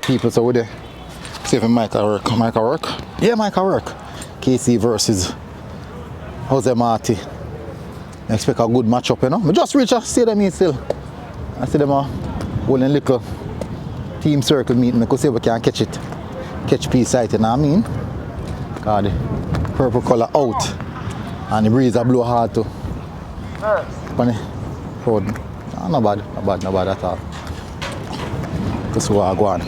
people, so we're there. See if Micah work. Micah work? Yeah, Micah work. KC versus Jose Marti. I expect a good matchup, you know. I just reach a stadium meet still. I see them holding a little team circle meeting. I could see if we can catch it. Catch peace sight, you know what I mean? Because the purple color out and the breeze blow hard too. Funny road. Not bad at all. Because we are going.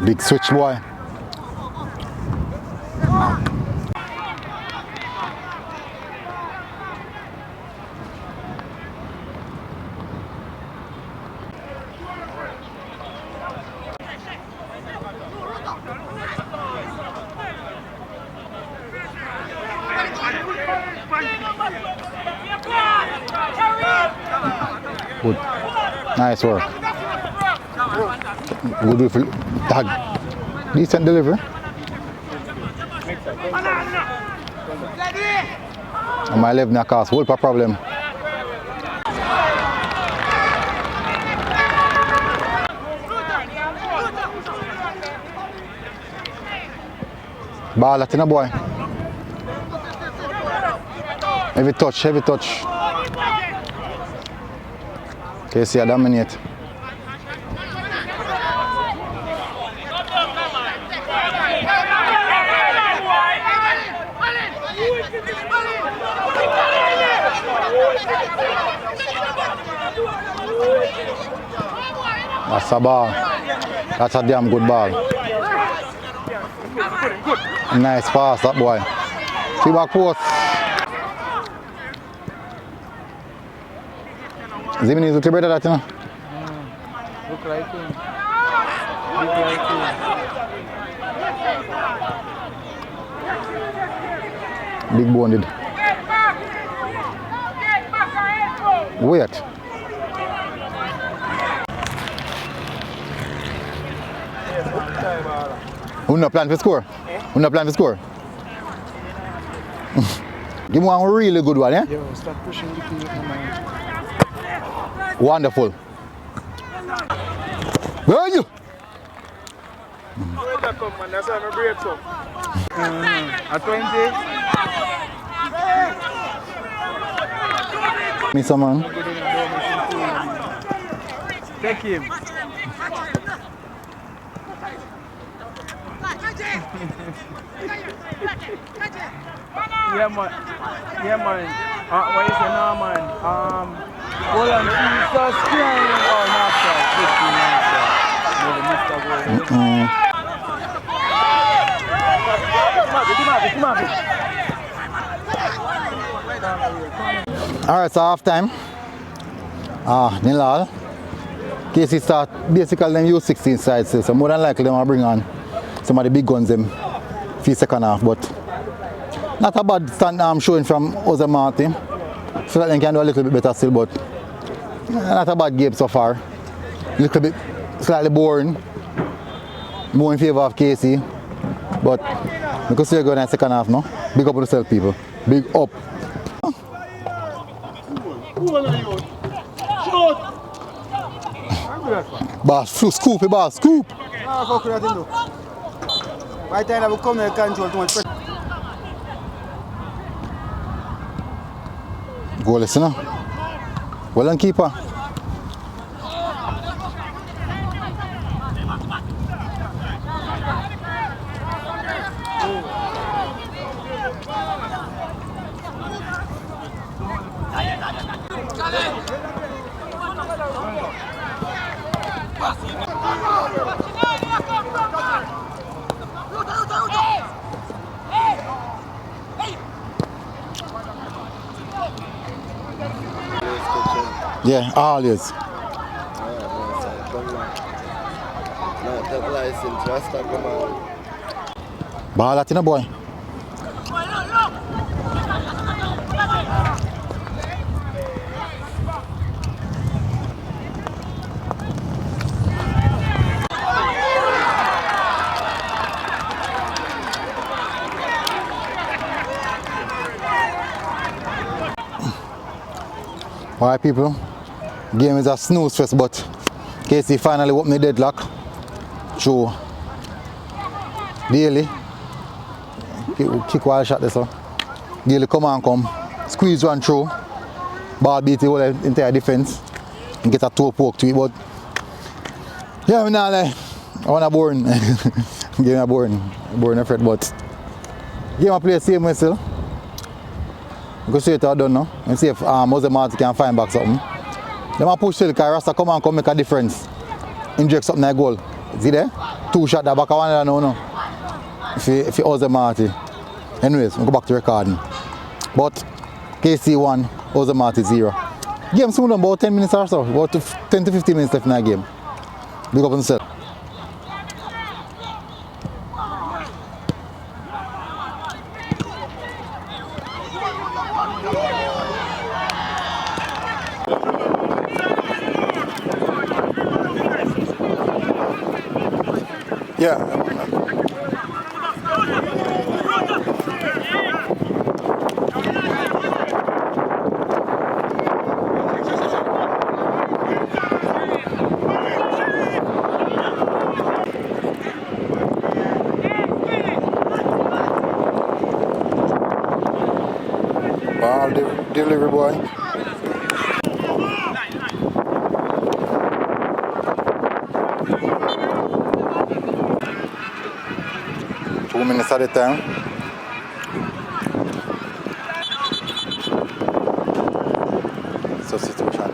Big switch, boy. Good. Nice work. Good with tag. Decent delivery. On my left now cause whole problem. Ball at in a boy. Heavy touch, heavy touch. KC dominate. That's a ball. That's a damn good ball. Nice pass, that boy. See back post. Zimini look better that, you know? Look like him. Look like him. Big bone did. Wait. Who no plan for score? Who no plan for score? Give me one really good one, eh? Yo, start pushing the team, man. Wonderful. Where are you? That's how I break up. At 20. Me some man. Take him. Yeah, man. Yeah, man. What you say now, man? Hold on, she's so strong. Oh, not so. 15, Alright, so half time. Nilal. KC start basically them use 16 sides, so more than likely them will bring on some of the big guns them for second half, but not a bad stand showing from Jose Marti. So that they can do a little bit better still, but not a bad game so far. A little bit slightly boring. More in favor of KC. But we can still go in the second half now. Big up on yourself, people. Big up. Boss, scoop, boss, scoop. Right time I will come here and control too much pressure. Goalless, you know. Well done, keeper. Yeah, always. Ball that in a boy. Alright people, game is a snooze fest, but KC finally opened the deadlock through Daly. Kick wild shot this one. Daly come and come, squeeze one through, ball beat the whole entire defense and get a toe poke to it, but yeah, I'm not like, I want to boring. Game a boring afraid, but game I play the same way still. Go straight out done now and see if Marti can find back something. They might push still because Rasta come and come make a difference. Inject something like goal. See there? 2 shots that back of one now. If you Marti. Anyways, we go back to recording. But KC 1, Marti 0. Game soon done, about 10 minutes or so. About 10 to 15 minutes left in that game. Big up on yourself. Yeah. Ball delivery boy. 2 minutes at a time. Substitution.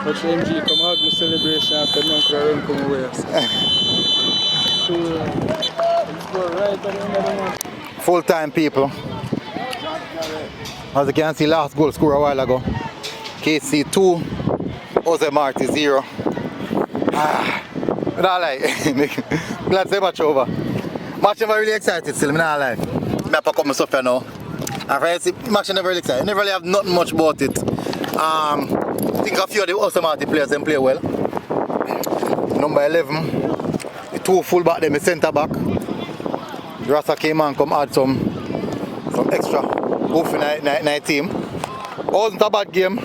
Watch MG come hug my celebration after the monk run come away. Right at the end of the month. Full time people. As you can see, last goal scored a while ago. KC 2, Marti 0. I'm not like, glad to say much over. Match never really excited still, I'm not like. I pack up my stuff here now. And I see, match never really excited. I never really have nothing much about it. I think a few of the Marti players them play well. Number 11, the 2 full back them, the centre back. Rasta came and come add some extra oof in the team. Wasn't a bad game,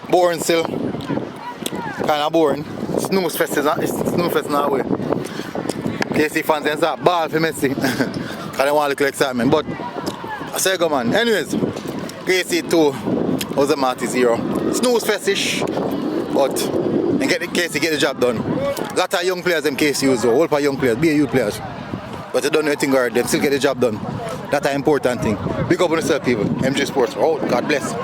boring still. Kind of boring. Snooze fest now way. KC fans and that ball for Messi. Because they want a little excitement. But I say go man. Anyways, KC 2, Marti 0. Snooze festish, but and KC get the job done. A lot of young players in KC use though, whole of young players, be a youth players. But they don't know anything already, they still get the job done. That's an important thing. Big up on yourself people. MG Sports. Oh, God bless.